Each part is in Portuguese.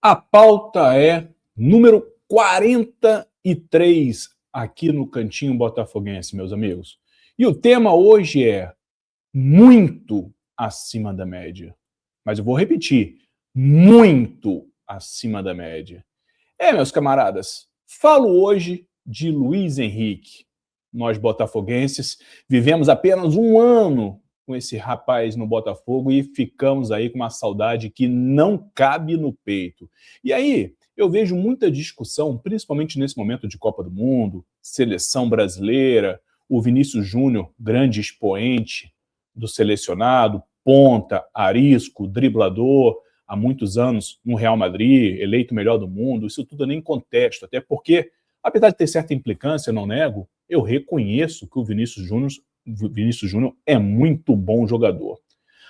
A pauta é número 43 aqui no Cantinho Botafoguense, meus amigos. E o tema hoje é muito acima da média. Mas eu vou repetir, muito acima da média. Meus camaradas, falo hoje de Luiz Henrique. Nós botafoguenses vivemos apenas um ano com esse rapaz no Botafogo e ficamos aí com uma saudade que não cabe no peito. E aí, eu vejo muita discussão, principalmente nesse momento de Copa do Mundo, seleção brasileira, o Vinícius Júnior, grande expoente do selecionado, ponta, arisco, driblador, há muitos anos no Real Madrid, eleito melhor do mundo, isso tudo eu nem contesto, até porque, apesar de ter certa implicância, eu não nego, eu reconheço que o Vinícius Júnior é muito bom jogador.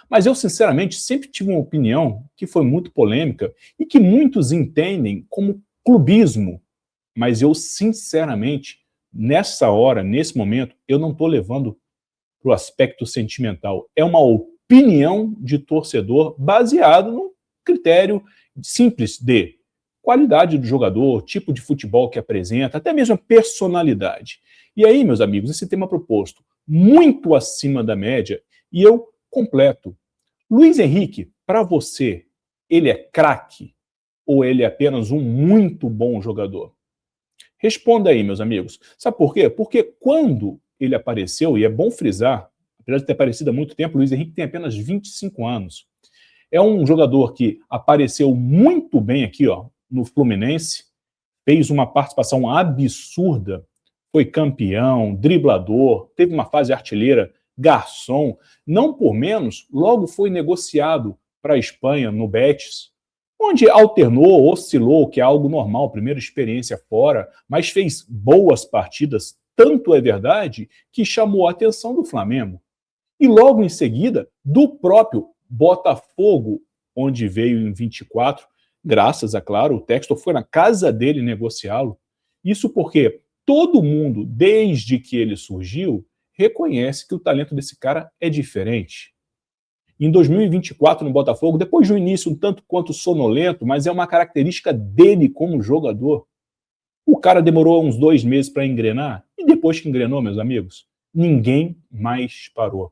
Mas eu, sinceramente, sempre tive uma opinião que foi muito polêmica e que muitos entendem como clubismo. Mas eu, sinceramente, nessa hora, nesse momento, eu não estou levando para o aspecto sentimental. É uma opinião de torcedor baseado num critério simples de qualidade do jogador, tipo de futebol que apresenta, até mesmo a personalidade. E aí, meus amigos, esse tema proposto, muito acima da média, e eu completo. Luiz Henrique, para você, ele é craque ou ele é apenas um muito bom jogador? Responda aí, meus amigos. Sabe por quê? Porque quando ele apareceu, e é bom frisar, apesar de ter aparecido há muito tempo, Luiz Henrique tem apenas 25 anos. É um jogador que apareceu muito bem aqui, ó, no Fluminense, fez uma participação absurda, foi campeão, driblador, teve uma fase artilheira, garçom, não por menos, logo foi negociado para a Espanha, no Betis, onde alternou, oscilou, que é algo normal, primeira experiência fora, mas fez boas partidas, tanto é verdade que chamou a atenção do Flamengo. E logo em seguida, do próprio Botafogo, onde veio em 24, graças a, claro, o Textor foi na casa dele negociá-lo. Isso porque todo mundo, desde que ele surgiu, reconhece que o talento desse cara é diferente. Em 2024, no Botafogo, depois de um início um tanto quanto sonolento, mas é uma característica dele como jogador. O cara demorou uns 2 meses para engrenar, e depois que engrenou, meus amigos, ninguém mais parou.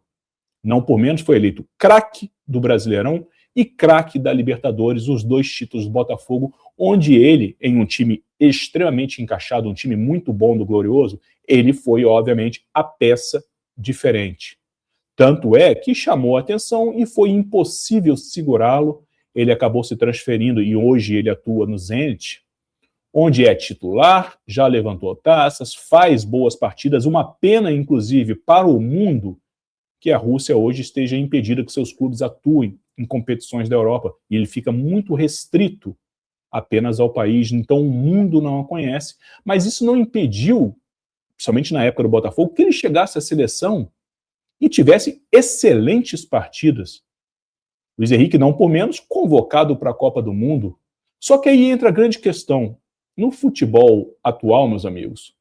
Não por menos foi eleito craque do Brasileirão e craque da Libertadores, os 2 títulos do Botafogo, onde ele, em um time extremamente encaixado, um time muito bom do Glorioso, ele foi, obviamente, a peça diferente. Tanto é que chamou a atenção e foi impossível segurá-lo. Ele acabou se transferindo e hoje ele atua no Zenit, onde é titular, já levantou taças, faz boas partidas. Uma pena, inclusive, para o mundo que a Rússia hoje esteja impedida que seus clubes atuem em competições da Europa. E ele fica muito restrito apenas ao país, então o mundo não a conhece. Mas isso não impediu, principalmente na época do Botafogo, que ele chegasse à seleção e tivesse excelentes partidas. Luiz Henrique, não por menos, convocado para a Copa do Mundo. Só que aí entra a grande questão. No futebol atual, meus amigos,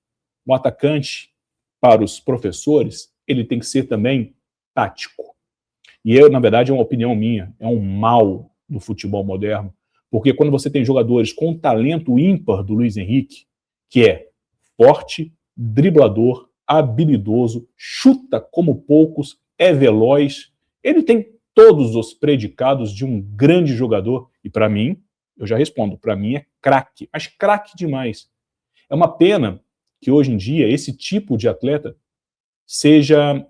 o atacante, para os professores, ele tem que ser também tático. E eu, na verdade, é uma opinião minha, é um mal do futebol moderno, porque quando você tem jogadores com o talento ímpar do Luiz Henrique, que é forte, driblador, habilidoso, chuta como poucos, é veloz, ele tem todos os predicados de um grande jogador, e para mim, eu já respondo, para mim é craque, mas craque demais. É uma pena que hoje em dia esse tipo de atleta seja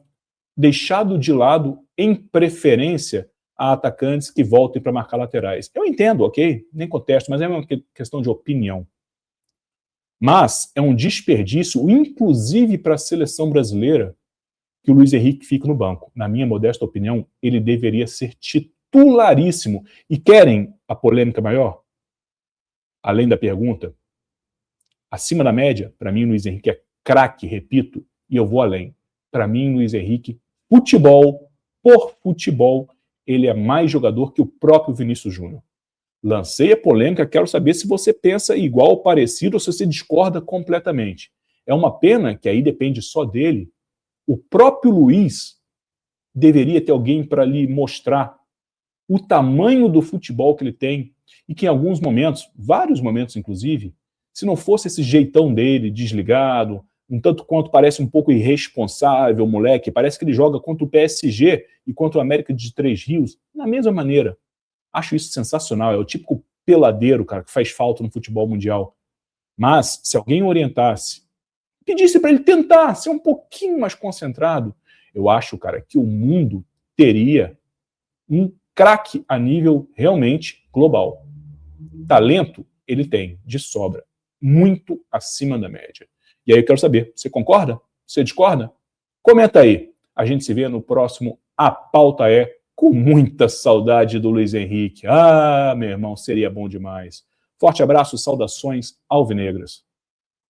deixado de lado em preferência a atacantes que voltem para marcar laterais. Eu entendo, ok? Nem contesto, mas é uma questão de opinião. Mas é um desperdício, inclusive para a seleção brasileira, que o Luiz Henrique fique no banco. Na minha modesta opinião, ele deveria ser titularíssimo. E querem a polêmica maior? Além da pergunta, acima da média, para mim, o Luiz Henrique é craque, repito, e eu vou além. Para mim, o Luiz Henrique, futebol, por futebol, ele é mais jogador que o próprio Vinícius Júnior. Lancei a polêmica, quero saber se você pensa igual ou parecido ou se você discorda completamente. É uma pena que aí depende só dele. O próprio Luiz deveria ter alguém para lhe mostrar o tamanho do futebol que ele tem, e que em alguns momentos, vários momentos inclusive, se não fosse esse jeitão dele, desligado, um tanto quanto parece um pouco irresponsável, moleque, parece que ele joga contra o PSG e contra o América de Três Rios, na mesma maneira. Acho isso sensacional, é o típico peladeiro, cara, que faz falta no futebol mundial. Mas, se alguém orientasse, pedisse para ele tentar ser um pouquinho mais concentrado, eu acho, cara, que o mundo teria um craque a nível realmente global. Talento, ele tem, de sobra, muito acima da média. E aí eu quero saber, você concorda? Você discorda? Comenta aí. A gente se vê no próximo A Pauta É, com muita saudade do Luiz Henrique. Ah, meu irmão, seria bom demais. Forte abraço, saudações alvinegras.